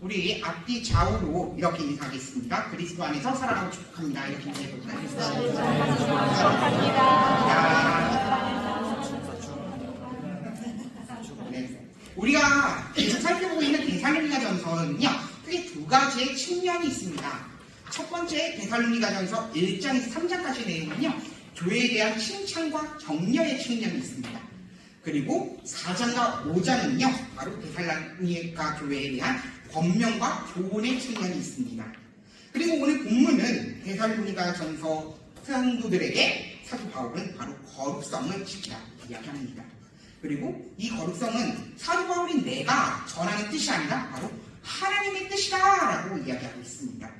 우리 앞뒤 좌우로 이렇게 인사하겠습니다. 그리스도 안에서 살아가고 축복합니다. 이렇게 인사해볼까요? 네. 우리가 계속 살펴보고 있는 데살로니가전서는요, 크게 두 가지의 측면이 있습니다. 첫 번째 데살로니가전서 1장에서 3장까지의 내용은요, 교회에 대한 칭찬과 격려의 측면이 있습니다. 그리고 4장과 5장은요, 바로 데살로니가 교회에 대한 권면과 교훈의 측면이 있습니다. 그리고 오늘 본문은 데살로니가전서 성도들에게 사도 바울은 바로 거룩성을 지키라 이야기합니다. 그리고 이 거룩성은 사도 바울이 내가 전하는 뜻이 아니라 바로 하나님의 뜻이다라고 이야기하고 있습니다.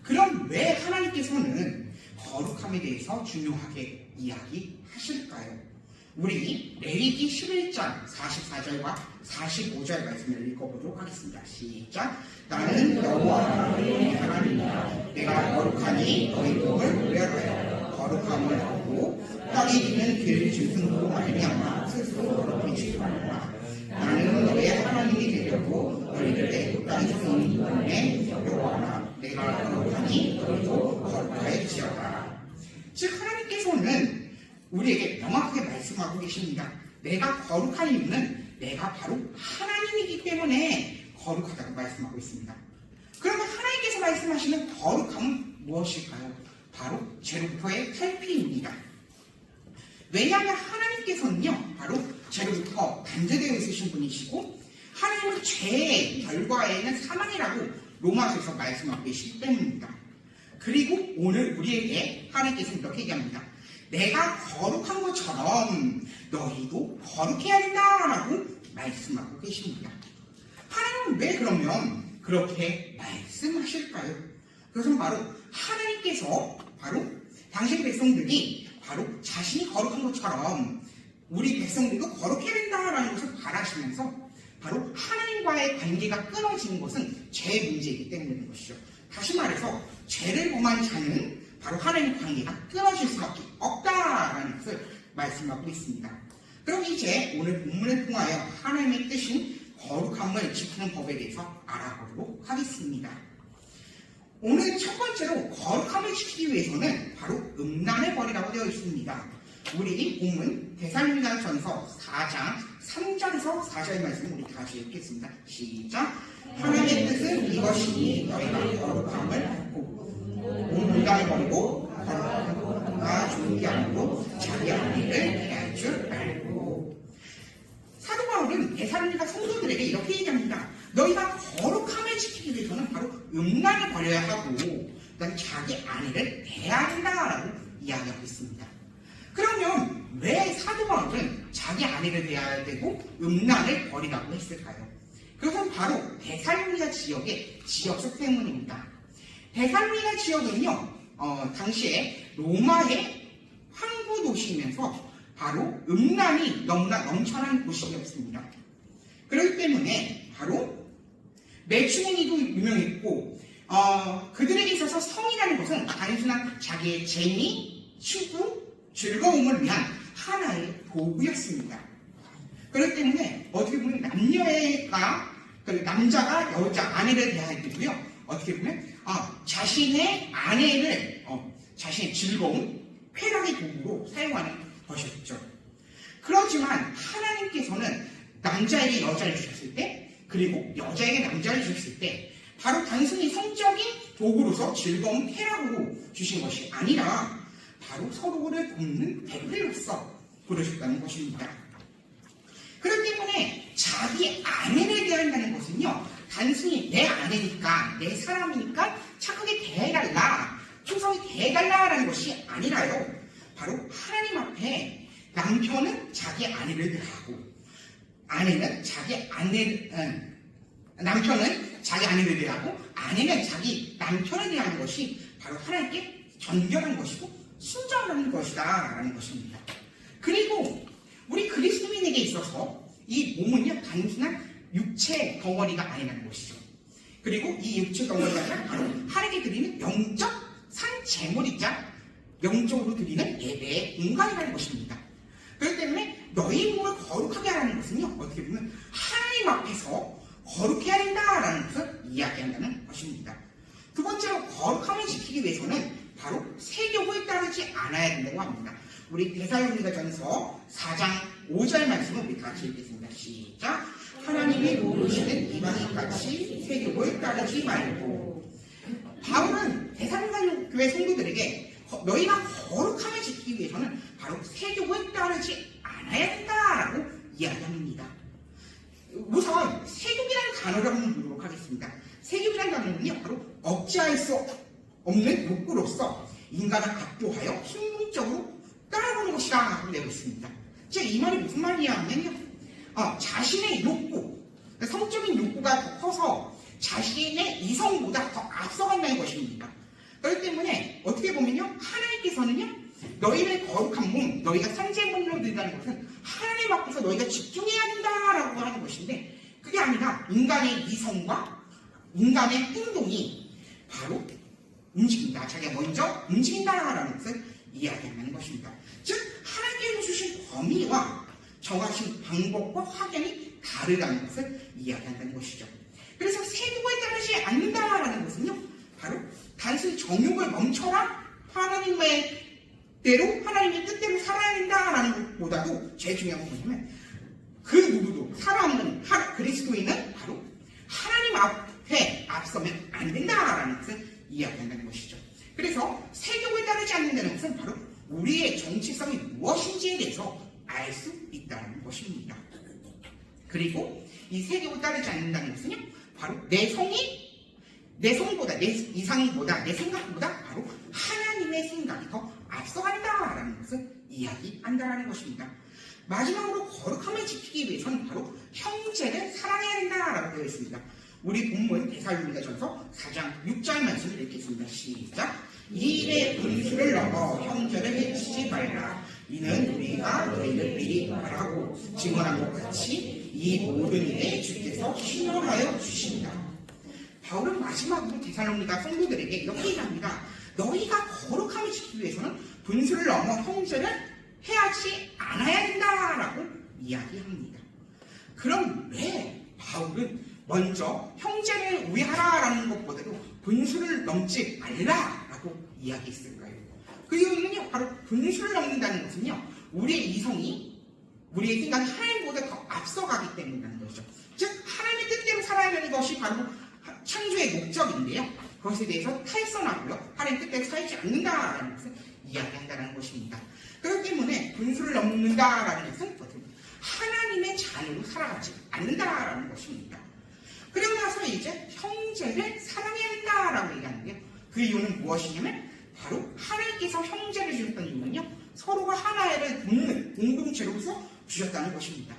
그럼 왜 하나님께서는 거룩함에 대해서 중요하게 이야기하실까요? 우리 레위기 11장 44절과 45절 말씀을 읽어보도록 하겠습니다. 시작. 나는 여호와 너희 하나님이라. 내가 거룩하니 너희 몸을 구별하여 거룩함을 얻고 땅에 있는 그 짐승으로 말미암아 스스로 거룩해지지 말라. 나는 너의 하나님이 되려고 너희들의 땅에서 온 이번에 여호와나 내가 거룩하니 너희도 거룩하여지어라. 즉 하나님께서는 우리에게 명확하게 말씀하고 계십니다. 내가 거룩한 이유는 내가 바로 하나님이기 때문에 거룩하다고 말씀하고 있습니다. 그러면 하나님께서 말씀하시는 거룩함은 무엇일까요? 바로 죄로부터의 탈피입니다. 왜냐하면 하나님께서는요, 바로 죄로부터 단죄되어 있으신 분이시고 하나님은 죄의 결과에는 사망이라고 로마서에서 말씀하고 계시기 때문입니다. 그리고 오늘 우리에게 하나님께서 이렇게 얘기합니다. 내가 거룩한 것처럼 너희도 거룩해야 된다라고 말씀하고 계십니다. 하나님은 왜 그러면 그렇게 말씀하실까요? 그것은 바로 하나님께서 바로 당신 백성들이 바로 자신이 거룩한 것처럼 우리 백성들도 거룩해야 된다라는 것을 바라시면서 바로 하나님과의 관계가 끊어지는 것은 죄 문제이기 때문인 것이죠. 다시 말해서 죄를 범한 자는 바로 하나님 관계가 끊어질 수밖에 없다라는 것을 말씀하고 있습니다. 그럼 이제 오늘 본문을 통하여 하나님의 뜻인 거룩함을 지키는 법에 대해서 알아보도록 하겠습니다. 오늘 첫 번째로 거룩함을 지키기 위해서는 바로 음란을 버리라고 되어 있습니다. 우리 본문 데살로니가전서 4장 3절에서 4절 말씀을 우리 다시 읽겠습니다. 시작. 하나님의 뜻은 이것이니 너희가 거룩함을 음란을 버리고 거룩함과 존귀함으로 자기 아내를 대할 줄 알고. 사도 바울은 데살로니가 성도들에게 이렇게 얘기합니다. 너희가 거룩함을 지키기 위해서는 바로 음란을 버려야 하고 그다음에 자기 아내를 대해야 한다라고 이야기하고 있습니다. 그러면 왜 사도 바울은 자기 아내를 대해야 되고 음란을 버리라고 했을까요? 그것은 바로 데살로니가 지역의 지역적 때문입니다. 데살로니가 지역은요, 당시에 로마의 항구 도시이면서 바로 음란이 너무나 넘쳐난 도시였습니다. 그렇기 때문에 바로 매춘행이도 유명했고, 그들에게 있어서 성이라는 것은 단순한 자기의 재미, 추구, 즐거움을 위한 하나의 도구였습니다. 그렇기 때문에 어떻게 보면 남자가 여자 아내를 대할 때도요, 어떻게 보면 자신의 아내를 자신의 즐거움, 쾌락의 도구로 사용하는 것이었죠. 그렇지만 하나님께서는 남자에게 여자를 주셨을 때, 그리고 여자에게 남자를 주셨을 때 바로 단순히 성적인 도구로서 즐거움, 쾌락으로 주신 것이 아니라 바로 서로를 돕는 대표로서 부르셨다는 것입니다. 그렇기 때문에 자기 아내를 대한다는 것은요, 단순히 내 아내니까, 내 사람이니까 착하게 대해달라, 충성히 대해달라라는 것이 아니라요, 바로 하나님 앞에 남편은 자기 아내를 대하고 남편은 자기 아내를 대하고 아내는 자기 남편을 대하는 것이 바로 하나님께 존경하는 것이고 순종하는 것이다 라는 것입니다. 그리고 우리 그리스도인에게 있어서 이 몸은요, 단순한 육체 덩어리가 아니라는 것이죠. 그리고 이 육체 덩어리가 바로 하나님께 드리는 영적 산재물이자 영적으로 드리는 예배의 공간이라는 것입니다. 그렇기 때문에 너희 몸을 거룩하게 하라는 것은요, 어떻게 보면 하나님 앞에서 거룩해야 된다라는 것을 이야기한다는 것입니다. 두 번째로 거룩함을 지키기 위해서는 바로 세교를 따르지 않아야 된다고 합니다. 우리 데살로니가전서 4장 5절 말씀을 우리 같이 읽겠습니다. 시작. 하나님이 모르시는 이방인같이 세교를 따르지 말고. 바울은 데살로니가 교회 성도들에게 너희가 거룩함을 지키기 위해서는 바로 세교를 따르지 않아야 된다라고 이야기합니다. 우선 세교이라는 단어를 한번 보도록 하겠습니다. 세교이라는 단어는요, 바로 억제할 수 없는 욕구로서 인간을 압도하여 힘적으로 따라가는 것이라고 되어 있습니다. 즉, 이 말이 무슨 말이냐면요, 자신의 욕구, 성적인 욕구가 더 커서 자신의 이성보다 더 앞서간다는 것입니다. 그렇기 때문에 어떻게 보면요, 하나님께서는요, 너희의 거룩한 몸, 너희가 상제물로 드린다는 것은 하나님 앞에서 너희가 집중해야 된다라고 하는 것인데, 그게 아니라 인간의 이성과 인간의 행동이 바로 움직인다. 자기가 먼저 움직인다라는 것을 이야기하는 것입니다. 즉, 하나님께서 주신 범위와 정하신 방법과 확연히 다르다는 것을 이야기한다는 것이죠. 그래서 세교에 따르지 않는다라는 것은요, 바로 단순히 정욕을 멈춰라, 하나님의 뜻대로 살아야 된다라는 것보다도 제일 중요한 건 뭐냐면, 그 누구도 살아없는 그리스도인은 바로 하나님 앞에 앞서면 안 된다라는 것을 이야기한다는 것이죠. 그래서 세교에 따르지 않는다는 것은 바로 우리의 정체성이 무엇인지에 대해서 알 수 있다는 것입니다. 그리고 이 세교에 따르지 않는다는 것은요, 바로 내 성보다, 내 이상보다, 내 생각보다 바로 하나님의 생각이 더 앞서간다라는 것을 이야기한다는 것입니다. 마지막으로 거룩함을 지키기 위해서는 바로 형제를 사랑해야 된다라고 되어 있습니다. 우리 본문 데살로니가전서 4장 6절 말씀을 읽겠습니다. 시작. 이 일의 분수를 넘어 형제를 해치지 말라. 이는 우리가 너희를 미리 말하고 증언한 것 같이 이 모든 일에 주께서 신원하여 주신다. 바울은 마지막으로 데살로니가 성도들에게 이렇게 얘기합니다. 너희가 거룩함을 지키기 위해서는 분수를 넘어 형제를 해하지 않아야 된다라고 이야기합니다. 그럼 왜 바울은 먼저 형제를 우애하라라는 것보다도 분수를 넘지 말라라고 이야기했을까요? 그 이유는요, 바로 분수를 넘는다는 것은요, 우리의 이성이, 우리의 생각이 하나님보다 더 앞서가기 때문이라는 것이죠. 즉, 하나님의 뜻대로 살아야 하는 것이 바로 창조의 목적인데요. 그것에 대해서 탈선하고요, 하나님 뜻대로 살지 않는다라는 것을 이야기한다는 것입니다. 그렇기 때문에 분수를 넘는다라는 것은 하나님의 자녀로 살아가지 않는다라는 것입니다. 그리고 나서 이제 형제를 사랑해야 된다라고 얘기하는데요. 그 이유는 무엇이냐면 바로 하나님께서 형제를 주셨던 이유는요, 서로가 하나를 돕는 공동체로서 주셨다는 것입니다.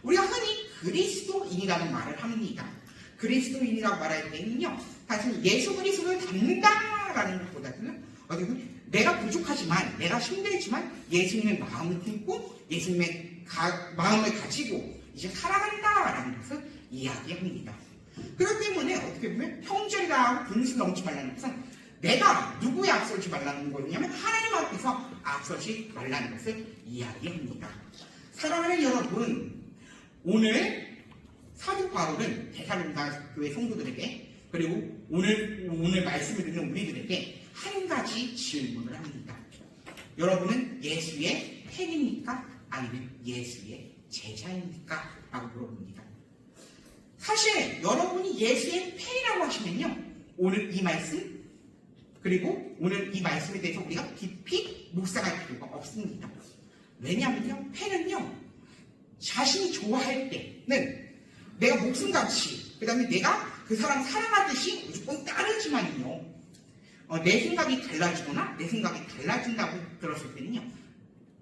우리가 흔히 그리스도인이라는 말을 합니다. 그리스도인이라고 말할 때는요, 단순히 예수 그리스도를 닮는다라는 것보다는 어떻게 보면 내가 부족하지만, 내가 힘들지만 예수님의 마음을 품고 예수님의 마음을 가지고 이제 살아간다라는 것을 이야기합니다. 그렇기 때문에 어떻게 보면 형제라고 분수 넘지 말라는 것은 내가 누구에 앞서지 말라는 거냐면 하나님 앞에서 앞서지 말라는 것을 이야기합니다. 사랑하는 여러분, 오늘 사도 바울은 데살로니가 교회 성도들에게, 그리고 오늘 말씀을 듣는 우리들에게 한 가지 질문을 합니다. 여러분은 예수의 팬입니까? 아니면 예수의 제자입니까? 라고 물어봅니다. 사실 여러분이 예수의 팬이라고 하시면요, 오늘 이 말씀, 그리고 오늘 이 말씀에 대해서 우리가 깊이 묵상할 필요가 없습니다. 왜냐하면요, 팬은요, 자신이 좋아할 때는 내가 목숨같이, 그 다음에 내가 그 사람 사랑하듯이 무조건 따르지만요, 내 생각이 달라지거나 내 생각이 달라진다고 들었을 때는요,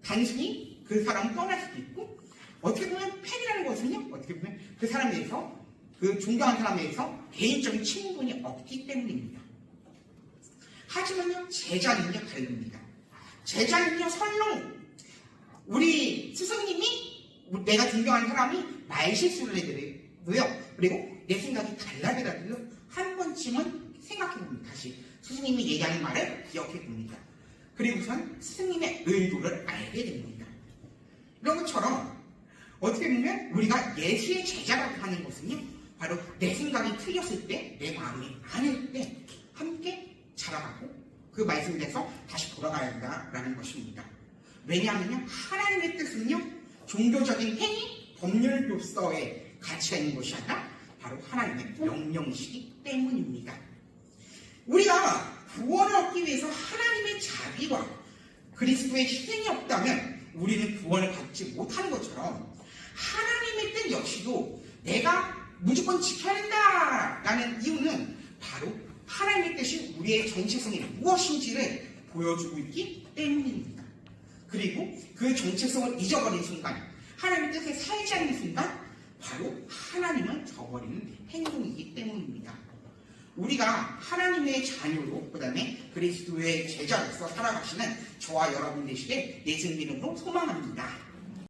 단순히 그 사람을 떠날 수도 있고, 어떻게 보면 팬이라는 것은요, 어떻게 보면 그 사람에 대해서, 그 존경한 사람에 대해서 개인적인 친분이 없기 때문입니다. 하지만요, 제자는요, 다릅니다. 제자는요, 설령 우리 스승님이, 내가 존경하는 사람이 말실수를 해드려요. 그리고 내 생각이 달라지더라도요, 한 번쯤은 생각해봅니다. 다시 스승님이 얘기하는 말을 기억해봅니다. 그리고선 스승님의 의도를 알게 됩니다. 이런 것처럼 어떻게 보면 우리가 예수의 제자라고 하는 것은요, 바로 내 생각이 틀렸을 때, 내 마음이 아닐 때 함께 자라가고 그 말씀에서 다시 돌아가야 한다라는 것입니다. 왜냐하면요, 하나님의 뜻은요, 종교적인 행위, 법률교서에 가치가 있는 것이 아니라 바로 하나님의 명령이시기 때문입니다. 우리가 구원을 얻기 위해서 하나님의 자비와 그리스도의 희생이 없다면 우리는 구원을 받지 못하는 것처럼 하나님의 뜻 역시도 내가 무조건 지켜야 된다라는 이유는 바로 하나님의 뜻이 우리의 정체성이 무엇인지를 보여주고 있기 때문입니다. 그리고 그 정체성을 잊어버린 순간, 하나님의 뜻에 살지 않는 순간 바로 하나님을 저버리는 행동이기 때문입니다. 우리가 하나님의 자녀로, 그 다음에 그리스도의 제자로서 살아가시는 저와 여러분 되시길 예수님 이름으로 소망합니다.